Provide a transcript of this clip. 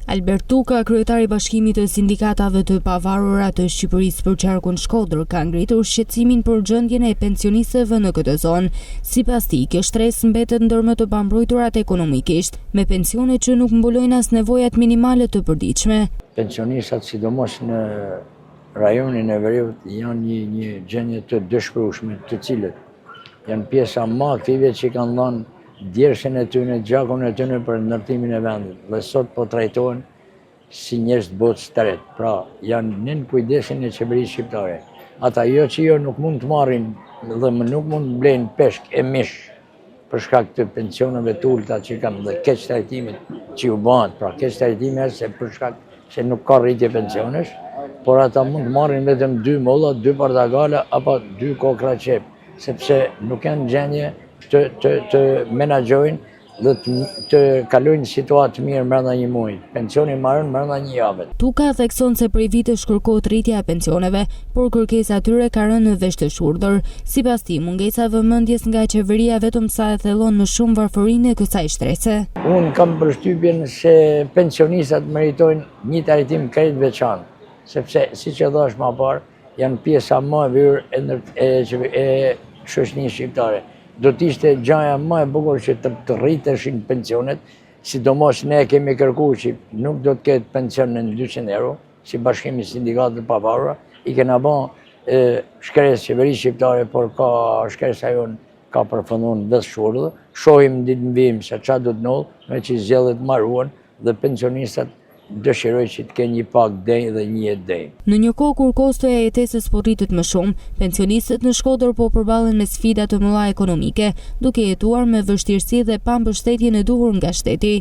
Albert Tuka, kryetari i Bashkimit të Sindikatave të Pavarura të Shqipërisë për qarkun Shkodër, ka ngritur shqetësimin për gjendjen e pensionistëve në këtë zonë. Sipas tij, kjo shtresë mbetet ndër më të pambrojturat ekonomikisht, me pensione që nuk mbulojnë as nevojat minimale të përditshme. Pensionistat, sidomos në rajonin e Veriut, janë një gjendje të dëshpërueshme, të cilët janë pjesa më aktive që kanë dhënë djershen e tyre, gjakun e tyre për ndërtimin e vendit. Dhe sot po trajtohen si njerëz të botës së tretë. Pra, janë nën kujdesin e qeverisë shqiptare. Ata që nuk mund të marrin dhe nuk mund të blejnë peshk e mish për shkak të pensioneve të ulta që kanë dhe keq trajtimit që u bëhen. Pra, keq trajtimi është për shkak se nuk ka rritje pensionesh, por ata mund të marrin vetëm 2 molla, 2 portokale apo 2 kokra qep, sepse nuk janë gjendje të menaxhojnë dhe të kalojnë situatë të mirë brenda një muaji. Pensioni marrën brenda një jave. Tuka thekson se prej vitesh kërkohet rritja e pensioneve, por kërkesa e tyre ka rënë në vesh të shurdhër. Sipas tij, mungesa e vëmendjes nga qeveria vetëm sa e thellon më shumë varfërinë e kësaj shtrese. Unë kam përshtypjen se pensionistat meritojnë një trajtim krejt veçantë, sepse siç e thash më parë, janë pjesa më e vërë e shoqërisë shqiptare. Do të ishte gjaja më e bukur që të rriteshin pensionet, sidomos ne kemi kërkuar që nuk do të ketë pension në 200 euro, si Bashkimi i Sindikatave të Pavarura, i kena bën shkresë qeverisë shqiptare, por ka shkresa jonë ka përfunduar në shurdhë. Shohim ditë në vijim se çfarë do të ndodh, me që zgjedhjet marruan dhe pensionistat dëshiroj që të kenë një pak denj dhe një jetë denj. Në një kohë kur kostoja e jetesës po rritet më shumë, pensionistët në Shkodër po përballen me sfida të mëdha ekonomike, duke jetuar me vështirësi dhe pa mbështetjen e duhur nga shteti.